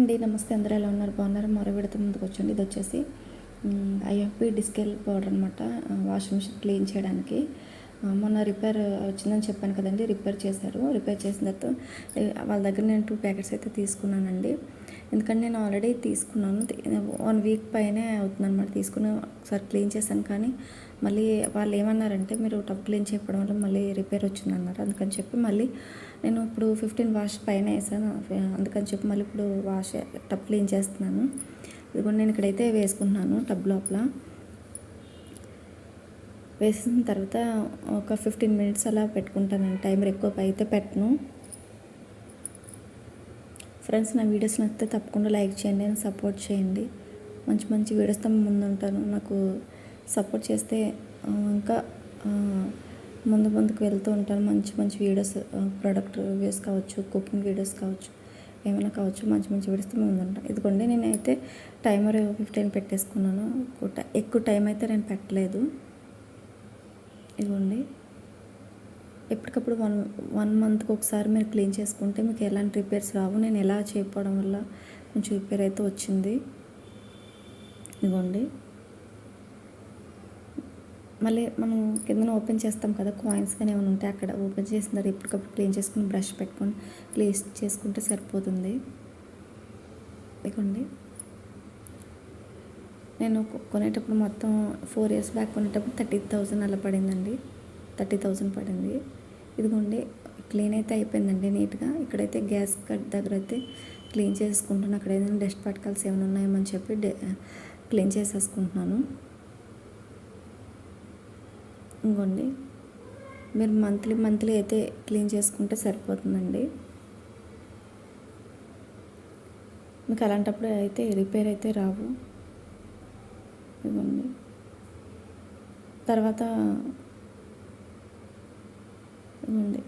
అండి, నమస్తే. అందరూ ఎలా ఉన్నారు? బాగున్నారు? మరో విడత ముందుకు వచ్చండి. ఇది వచ్చేసి ఐఎఫ్బి డిస్కెల్ పౌడర్ అనమాట. వాషింగ్ మిషన్ క్లీన్ చేయడానికి మొన్న రిపేర్ వచ్చిందని చెప్పాను కదండి. రిపేర్ చేశారు. రిపేర్ చేసిన తర్వాత వాళ్ళ దగ్గర నేను 2 ప్యాకెట్స్ అయితే తీసుకున్నానండి. ఎందుకంటే నేను ఆల్రెడీ తీసుకున్నాను. 1 వీక్ పైనే అవుతుంది అనమాట. తీసుకుని ఒకసారి క్లీన్ చేశాను, కానీ మళ్ళీ వాళ్ళు ఏమన్నారంటే మీరు టబ్ క్లీన్ చేయడం వల్ల మళ్ళీ రిపేర్ వచ్చిందన్నారు. అందుకని చెప్పి మళ్ళీ నేను ఇప్పుడు 15 వాష్ పైన వేసాను. అందుకని చెప్పి మళ్ళీ ఇప్పుడు టబ్ క్లీన్ చేస్తున్నాను. ఇది కూడా నేను ఇక్కడైతే వేసుకుంటున్నాను టబ్ లోపల. వేసిన తర్వాత ఒక 15 మినిట్స్ అలా పెట్టుకుంటానండి. టైమర్ ఎక్కువ అయితే పెట్టను. ఫ్రెండ్స్, నా వీడియోస్ నచ్చితే తప్పకుండా లైక్ చేయండి, నాకు సపోర్ట్ చేయండి. మంచి మంచి వీడియోస్తో ముందు ఉంటాను. నాకు సపోర్ట్ చేస్తే ఇంకా ముందుకు వెళ్తూ ఉంటాను. మంచి మంచి వీడియోస్, ప్రోడక్ట్ రివ్యూస్ కావచ్చు, కుకింగ్ వీడియోస్ కావచ్చు, ఏమైనా కావచ్చు, మంచి మంచి వీడియోస్తో ముందు ఉంటాను. ఇదిగోండి, నేనైతే టైమర్ 15 పెట్టేసుకున్నాను. ఎక్కువ టైం అయితే నేను పెట్టలేదు. ఇదిగోండి, ఎప్పటికప్పుడు 1 మంత్కి ఒకసారి మీరు క్లీన్ చేసుకుంటే మీకు ఎలాంటి రిపేర్స్ రావు. నేను ఎలా చేయకపోవడం వల్ల కొంచెం రిపేర్ అయితే వచ్చింది. ఇదిగోండి, మళ్ళీ మనం కిందన ఓపెన్ చేస్తాం కదా, కాయిన్స్ కానీ ఏమైనా ఉంటే అక్కడ ఓపెన్ చేసిన తర్వాత ఎప్పటికప్పుడు క్లీన్ చేసుకుని బ్రష్ పెట్టుకొని క్లీన్ చేసుకుంటే సరిపోతుంది. ఇదిగోండి, నేను కొనేటప్పుడు మొత్తం 4 years బ్యాక్ కొనేటప్పుడు 30,000 అలా పడిందండి. 30,000 పడింది. ఇదిగోండి, క్లీన్ అయితే అయిపోయిందండి నీట్గా. ఇక్కడైతే గ్యాస్ కట్ దగ్గర అయితే క్లీన్ చేసుకుంటున్నాను. అక్కడ ఏదైనా డస్ట్ పార్టికల్స్ ఏమైనా ఉన్నాయేమని చెప్పి క్లీన్ చేసేసుకుంటున్నాను. ఇంకోండి, మీరు మంత్లీ అయితే క్లీన్ చేసుకుంటే సరిపోతుందండి. మీకు అలాంటప్పుడు అయితే రిపేర్ అయితే రావు. ఇవ్వండి, తర్వాత ఇవ్వండి,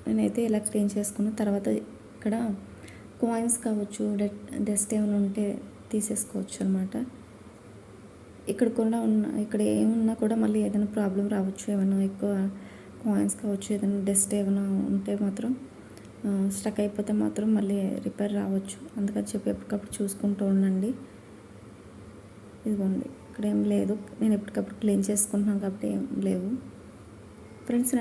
నేనైతే ఇలా క్లీన్ చేసుకున్న తర్వాత ఇక్కడ కాయిన్స్ కావచ్చు, డస్ట్ ఏమైనా ఉంటే తీసేసుకోవచ్చు అనమాట. ఇక్కడ ఏమున్నా కూడా మళ్ళీ ఏదైనా ప్రాబ్లం రావచ్చు. ఏమైనా ఎక్కువ కాయిన్స్ కావచ్చు, ఏదైనా డస్ట్ ఏమైనా ఉంటే మాత్రం స్టక్ అయిపోతే మాత్రం మళ్ళీ రిపేర్ రావచ్చు. అందుకని చెప్పి ఎప్పటికప్పుడు చూసుకుంటూ ఉండండి. ఇదిగోండి, ఇక్కడ ఏం లేదు, నేను ఎప్పటికప్పుడు క్లీన్ చేసుకుంటున్నాను కాబట్టి ఏం లేవు. ఫ్రెండ్స్,